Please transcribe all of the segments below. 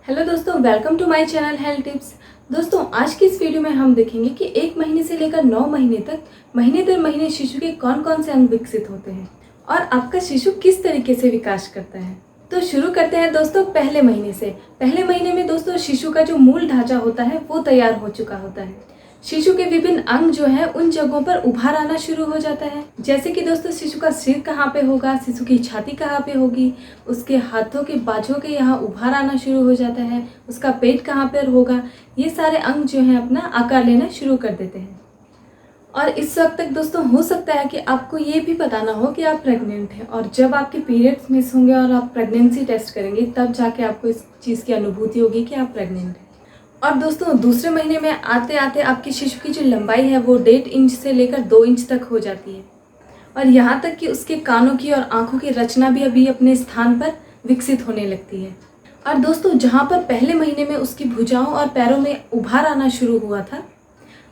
Hello दोस्तों, welcome to my channel health tips. दोस्तों, आज की इस वीडियो में हम देखेंगे कि 1 महीने से लेकर 9 महीने तक महीने दर महीने शिशु के कौन कौन से अंग विकसित होते हैं और आपका शिशु किस तरीके से विकास करता है। तो शुरू करते हैं दोस्तों पहले महीने से। पहले महीने में दोस्तों शिशु का जो मूल ढांचा होता है वो तैयार हो चुका होता है। शिशु के विभिन्न अंग जो है उन जगहों पर उभार आना शुरू हो जाता है। जैसे कि दोस्तों शिशु का सिर कहाँ पे होगा, शिशु की छाती कहाँ पे होगी, उसके हाथों के बाजू के यहाँ उभार आना शुरू हो जाता है, उसका पेट कहाँ पर होगा। ये सारे अंग जो है अपना आकार लेना शुरू कर देते हैं। और इस वक्त तक दोस्तों हो सकता है कि आपको ये भी पता ना हो कि आप प्रेग्नेंट हैं, और जब आपके पीरियड्स मिस होंगे और आप प्रेगनेंसी टेस्ट करेंगे तब जाके आपको इस चीज़ की अनुभूति होगी कि आप प्रेग्नेंट हैं। और दोस्तों दूसरे महीने में आते आते आपके शिशु की जो लंबाई है वो 1.5 इंच से लेकर 2 इंच तक हो जाती है, और यहाँ तक कि उसके कानों की और आँखों की रचना भी अभी अपने स्थान पर विकसित होने लगती है। और दोस्तों जहाँ पर पहले महीने में उसकी भुजाओं और पैरों में उभार आना शुरू हुआ था,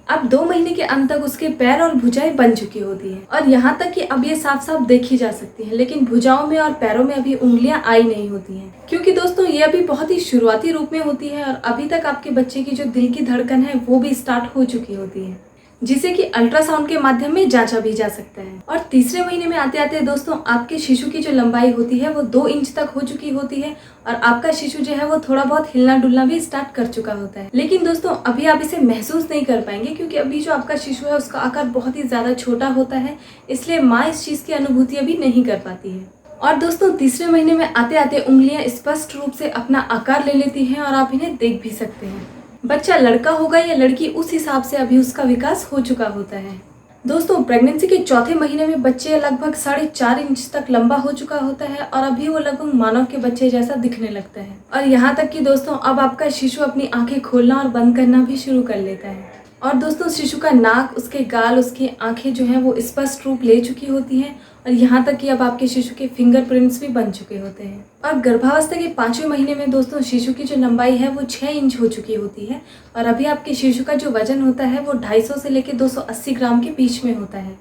अब 2 महीने के अंत तक उसके पैर और भुजाएं बन चुकी होती हैं, और यहाँ तक कि अब ये साफ साफ देखी जा सकती है। लेकिन भुजाओं में और पैरों में अभी उंगलियां आई नहीं होती हैं, क्योंकि दोस्तों ये अभी बहुत ही शुरुआती रूप में होती है, और अभी तक आपके बच्चे की जो दिल की धड़कन है वो भी स्टार्ट हो चुकी होती है, जिसे कि अल्ट्रासाउंड के माध्यम में जांचा भी जा सकता है। और तीसरे महीने में आते आते दोस्तों आपके शिशु की जो लंबाई होती है वो 2 इंच तक हो चुकी होती है, और आपका शिशु जो है वो थोड़ा बहुत हिलना डुलना भी स्टार्ट कर चुका होता है। लेकिन दोस्तों अभी आप इसे महसूस नहीं कर पाएंगे, क्योंकि अभी जो आपका शिशु है उसका आकार बहुत ही ज़्यादा छोटा होता है, इसलिए माँ इस चीज़ की अनुभूति अभी नहीं कर पाती है। और दोस्तों तीसरे महीने में आते आते उंगलियां स्पष्ट रूप से अपना आकार ले लेती हैं, और आप इन्हें देख भी सकते हैं। बच्चा लड़का होगा या लड़की, उस हिसाब से अभी उसका विकास हो चुका होता है। दोस्तों प्रेगनेंसी के चौथे महीने में बच्चे लगभग 4.5 इंच तक लंबा हो चुका होता है, और अभी वो लगभग मानव के बच्चे जैसा दिखने लगता है। और यहाँ तक कि दोस्तों अब आपका शिशु अपनी आंखें खोलना और बंद करना भी शुरू कर लेता है। और दोस्तों शिशु का नाक, उसके गाल, उसकी आंखें जो हैं वो स्पष्ट रूप ले चुकी होती हैं, और यहाँ तक कि अब आपके शिशु के फिंगरप्रिंट्स भी बन चुके होते हैं। और गर्भावस्था के 5वें महीने में दोस्तों शिशु की जो लंबाई है वो 6 इंच हो चुकी होती है, और अभी आपके शिशु का जो वजन होता है वो 250 से लेकर 280 ग्राम के बीच में होता है।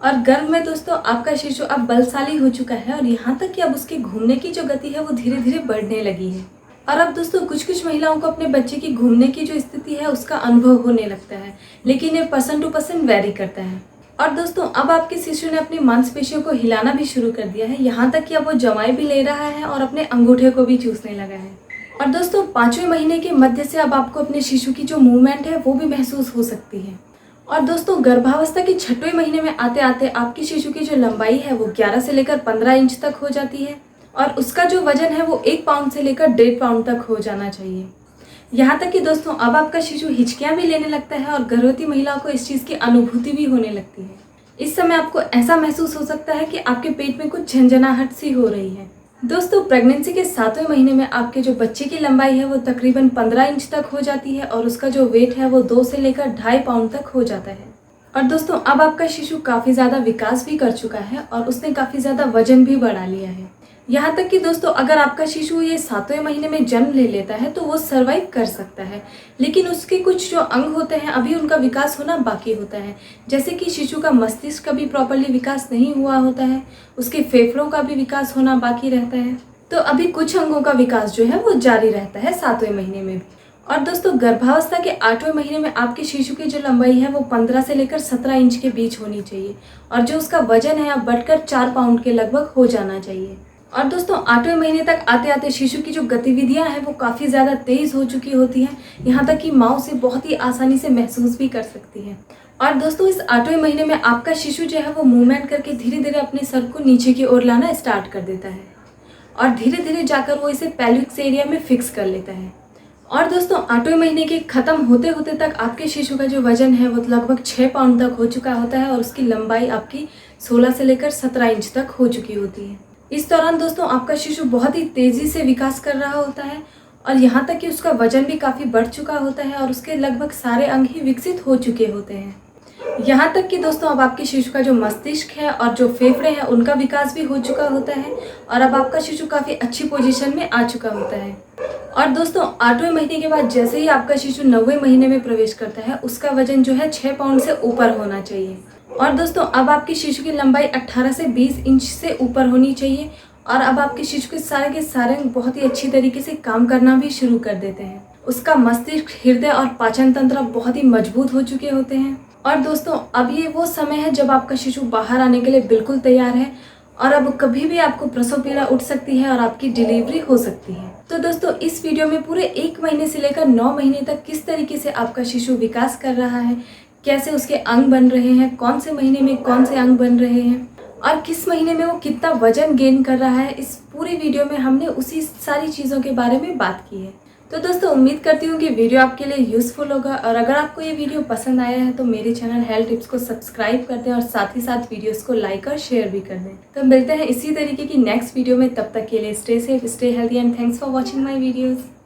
और गर्भ में दोस्तों आपका शिशु अब बलशाली हो चुका है, और यहाँ तक कि अब उसके घूमने की जो गति है वो धीरे धीरे बढ़ने लगी है। और अब दोस्तों कुछ महिलाओं को अपने बच्चे की घूमने की जो स्थिति है उसका अनुभव होने लगता है, लेकिन ये पर्सन टू पर्सन वेरी करता है। और दोस्तों अब आपके शिशु ने अपनी मांसपेशियों को हिलाना भी शुरू कर दिया है, यहाँ तक कि अब वो जमाई भी ले रहा है और अपने अंगूठे को भी चूसने लगा है। और दोस्तों 5वें महीने के मध्य से अब आपको अपने शिशु की जो मूवमेंट है वो भी महसूस हो सकती है। और दोस्तों गर्भावस्था के 6वें महीने में आते आते आपकी शिशु की जो लंबाई है वो 11 से लेकर 15 इंच तक हो जाती है, और उसका जो वजन है वो 1 पाउंड से लेकर 1.5 पाउंड तक हो जाना चाहिए। यहाँ तक कि दोस्तों अब आपका शिशु हिचकियाँ भी लेने लगता है, और गर्भवती महिलाओं को इस चीज़ की अनुभूति भी होने लगती है। इस समय आपको ऐसा महसूस हो सकता है कि आपके पेट में कुछ झंझनाहट सी हो रही है। दोस्तों प्रेगनेंसी के 7वें महीने में आपके जो बच्चे की लंबाई है वो तकरीबन 15 इंच तक हो जाती है, और उसका जो वेट है वो 2 से लेकर 2.5 पाउंड तक हो जाता है। और दोस्तों अब आपका शिशु काफ़ी ज़्यादा विकास भी कर चुका है, और उसने काफ़ी ज़्यादा वजन भी बढ़ा लिया है। यहाँ तक कि दोस्तों अगर आपका शिशु ये 7वें महीने में जन्म ले लेता है तो वो सर्वाइव कर सकता है, लेकिन उसके कुछ जो अंग होते हैं अभी उनका विकास होना बाकी होता है। जैसे कि शिशु का मस्तिष्क का भी प्रॉपर्ली विकास नहीं हुआ होता है, उसके फेफड़ों का भी विकास होना बाकी रहता है। तो अभी कुछ अंगों का विकास जो है वो जारी रहता है 7वें महीने में भी। और दोस्तों गर्भावस्था के 8वें महीने में आपके शिशु की जो लंबाई है वो 15 से लेकर 17 इंच के बीच होनी चाहिए, और जो उसका वजन है अब बढ़कर 4 पाउंड के लगभग हो जाना चाहिए। और दोस्तों 8वें महीने तक आते आते शिशु की जो गतिविधियां हैं वो काफ़ी ज़्यादा तेज़ हो चुकी होती हैं, यहाँ तक कि माँ उसे बहुत ही आसानी से महसूस भी कर सकती है। और दोस्तों इस 8वें महीने में आपका शिशु जो है वो मूवमेंट करके धीरे धीरे अपने सर को नीचे की ओर लाना स्टार्ट कर देता है, और धीरे धीरे जाकर वो इसे पेल्विक एरिया में फिक्स कर लेता है। और दोस्तों 8वें महीने के ख़त्म होते होते तक आपके शिशु का जो वजन है वो लगभग 6 पाउंड तक हो चुका होता है, और उसकी लंबाई आपकी 16 से लेकर 17 इंच तक हो चुकी होती है। इस दौरान दोस्तों आपका शिशु बहुत ही तेज़ी से विकास कर रहा होता है, और यहाँ तक कि उसका वजन भी काफ़ी बढ़ चुका होता है, और उसके लगभग सारे अंग ही विकसित हो चुके होते हैं। यहाँ तक कि दोस्तों अब आपके शिशु का जो मस्तिष्क है और जो फेफड़े हैं उनका विकास भी हो चुका होता है, और अब आपका शिशु काफ़ी अच्छी पोजीशन में आ चुका होता है। और दोस्तों 8वें महीने के बाद जैसे ही आपका शिशु 9वें महीने में प्रवेश करता है उसका वजन जो है 6 पाउंड से ऊपर होना चाहिए। और दोस्तों अब आपके शिशु की लंबाई 18 से 20 इंच से ऊपर होनी चाहिए, और अब आपके शिशु के सारे अंग बहुत ही अच्छी तरीके से काम करना भी शुरू कर देते हैं। उसका मस्तिष्क, हृदय और पाचन तंत्र बहुत ही मजबूत हो चुके होते हैं। और दोस्तों, अब ये वो समय है जब आपका शिशु बाहर आने के लिए बिल्कुल तैयार है और अब कभी भी आपको प्रसव पीड़ा उठ सकती है और आपकी डिलीवरी हो सकती है। तो दोस्तों, इस वीडियो में पूरे 1 महीने से लेकर 9 महीने तक किस तरीके से आपका शिशु विकास कर रहा है, कैसे उसके अंग बन रहे हैं, कौन से महीने में कौन से अंग बन रहे हैं और किस महीने में वो कितना वजन गेन कर रहा है, इस पूरी वीडियो में हमने उसी सारी चीज़ों के बारे में बात की है। तो दोस्तों, उम्मीद करती हूँ कि वीडियो आपके लिए यूज़फुल होगा और अगर आपको ये वीडियो पसंद आया है तो मेरे चैनल हेल्थ टिप्स को सब्सक्राइब कर दें और साथ ही साथ वीडियोस को लाइक और शेयर भी कर दें। तो मिलते हैं इसी तरीके की नेक्स्ट वीडियो में, तब तक के लिए stay safe, stay healthy and thanks for watching my videos.